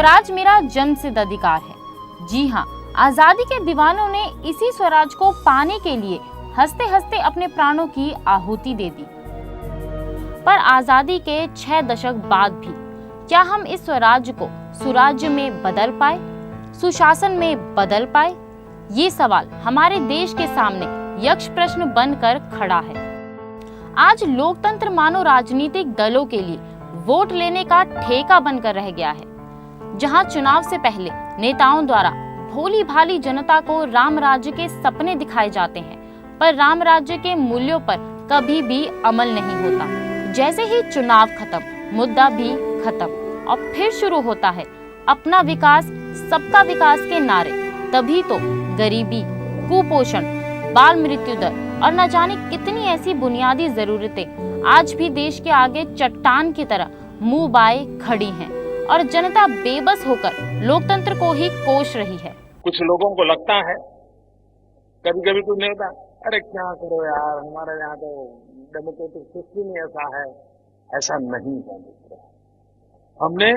स्वराज मेरा जन्मसिद्ध अधिकार है। जी हाँ, आजादी के दीवानों ने इसी स्वराज को पाने के लिए हंसते हंसते अपने प्राणों की आहुति दे दी। पर आजादी के 6 दशक बाद भी क्या हम इस स्वराज को सुराज्य में बदल पाए, सुशासन में बदल पाए? ये सवाल हमारे देश के सामने यक्ष प्रश्न बनकर खड़ा है। आज लोकतंत्र मानो राजनीतिक दलों के लिए वोट लेने का ठेका बनकर रह गया है, जहां चुनाव से पहले नेताओं द्वारा भोली भाली जनता को राम राज्य के सपने दिखाए जाते हैं, पर राम राज्य के मूल्यों पर कभी भी अमल नहीं होता। जैसे ही चुनाव खत्म, मुद्दा भी खत्म और फिर शुरू होता है अपना विकास सबका विकास के नारे। तभी तो गरीबी, कुपोषण, बाल मृत्यु दर और न जाने कितनी ऐसी बुनियादी जरूरतें आज भी देश के आगे चट्टान की तरह मुंह बाए खड़ी हैं और जनता बेबस होकर लोकतंत्र को ही कोस रही है। कुछ लोगों को लगता है कभी कभी कुछ नेता, अरे क्या करो यार, हमारे यहाँ तो डेमोक्रेटिक सिस्टम ऐसा है। ऐसा नहीं है मित्रों, हमने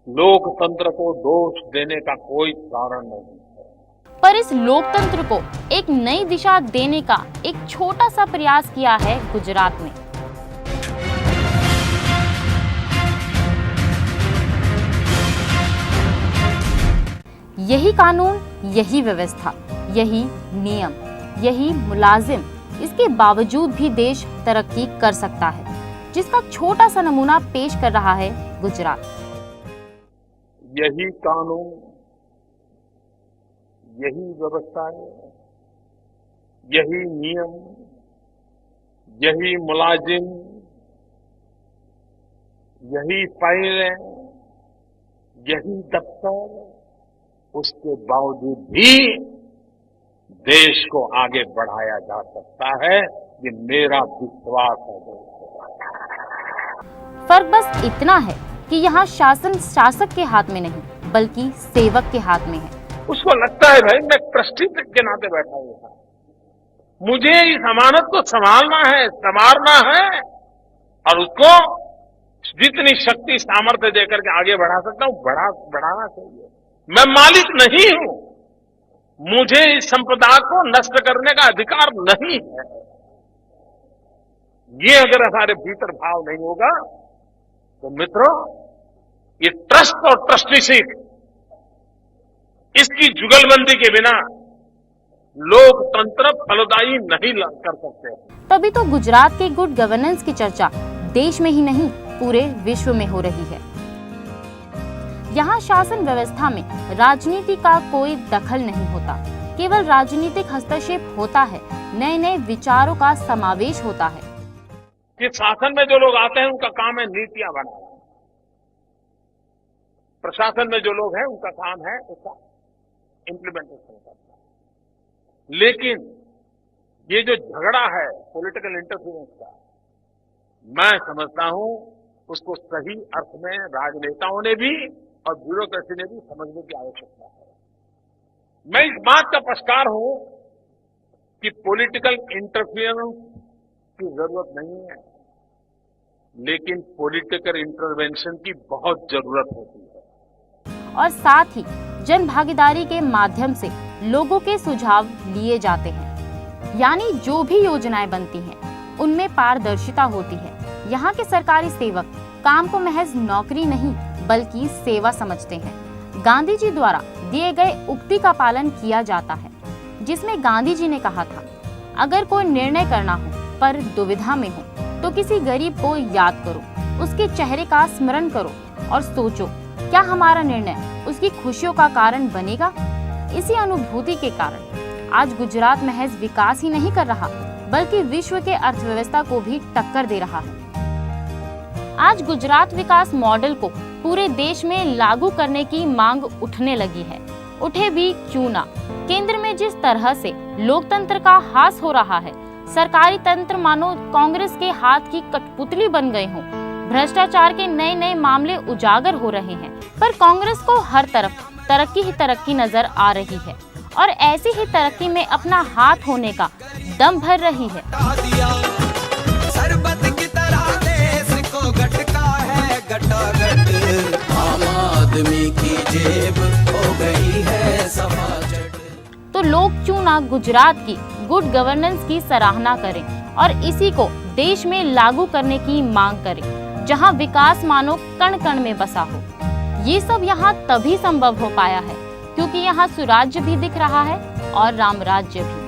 लोकतंत्र को दोष देने का कोई कारण नहीं है। पर इस लोकतंत्र को एक नई दिशा देने का एक छोटा सा प्रयास किया है गुजरात में। यही कानून, यही व्यवस्था, यही नियम, यही मुलाजिम, इसके बावजूद भी देश तरक्की कर सकता है, जिसका छोटा सा नमूना पेश कर रहा है गुजरात। यही कानून, यही व्यवस्थाएं, यही नियम, यही मुलाजिम, यही फाइलें, यही दफ्तर, उसके बावजूद भी देश को आगे बढ़ाया जा सकता है। ये मेरा विश्वास है। फर्क बस इतना है कि यहाँ शासन शासक के हाथ में नहीं बल्कि सेवक के हाथ में है। उसको लगता है भाई मैं ट्रस्टी के नाते बैठा हुआ था, मुझे इस अमानत को संभालना है, संवारना है और उसको जितनी शक्ति सामर्थ्य देकर के आगे बढ़ा सकता हूँ बढ़ाना चाहिए। मैं मालिक नहीं हूँ, मुझे इस संपदा को नष्ट करने का अधिकार नहीं है। ये अगर हमारे भीतर भाव नहीं होगा तो मित्रों, ये ट्रस्ट और ट्रस्टीशिप, इसकी जुगलबंदी के बिना लोकतंत्र फलदायी नहीं कर सकते। तभी तो गुजरात के गुड गवर्नेंस की चर्चा देश में ही नहीं पूरे विश्व में हो रही है। यहाँ शासन व्यवस्था में राजनीति का कोई दखल नहीं होता, केवल राजनीतिक हस्तक्षेप होता है, नए नए विचारों का समावेश होता है। कि शासन में जो लोग आते हैं उनका काम है नीतियां बनाना, प्रशासन में जो लोग हैं उनका काम है उसका इम्प्लीमेंटेशन करना। लेकिन ये जो झगड़ा है पॉलिटिकल इंटरफेरेंस का, मैं समझता हूं उसको सही अर्थ में राजनेताओं ने भी और ब्यूरोक्रेसी ने भी समझने की आवश्यकता है। मैं इस बात का पक्षकार हूं कि पॉलिटिकल इंटरफेरेंस की जरूरत नहीं है, लेकिन पॉलिटिकल इंटरवेंशन की बहुत जरूरत होती है। और साथ ही जन भागीदारी के माध्यम से लोगों के सुझाव लिए जाते हैं, यानी जो भी योजनाएं बनती हैं उनमें पारदर्शिता होती है। यहाँ के सरकारी सेवक काम को महज नौकरी नहीं बल्कि सेवा समझते हैं। गांधी जी द्वारा दिए गए उक्ति का पालन किया जाता है, जिसमें गांधी जी ने कहा था, अगर कोई निर्णय करना हो पर दुविधा में हो तो किसी गरीब को याद करो, उसके चेहरे का स्मरण करो और सोचो क्या हमारा निर्णय उसकी खुशियों का कारण बनेगा। इसी अनुभूति के कारण आज गुजरात महज विकास ही नहीं कर रहा बल्कि विश्व के अर्थव्यवस्था को भी टक्कर दे रहा है। आज गुजरात विकास मॉडल को पूरे देश में लागू करने की मांग उठने लगी है। उठे भी क्यों ना। केंद्र में जिस तरह से लोकतंत्र का हास हो रहा है, सरकारी तंत्र मानो कांग्रेस के हाथ की कठपुतली बन गए हों, भ्रष्टाचार के नए नए मामले उजागर हो रहे हैं, पर कांग्रेस को हर तरफ तरक्की ही तरक्की नजर आ रही है और ऐसी ही तरक्की में अपना हाथ होने का दम भर रही है। आम आदमी गई है सफा चट। तो लोग क्यों ना गुजरात की गुड गवर्नेंस की सराहना करें और इसी को देश में लागू करने की मांग करें, जहां विकास मानो कण कण में बसा हो। ये सब यहाँ तभी संभव हो पाया है क्योंकि यहाँ सुराज्य भी दिख रहा है और राम राज्य भी।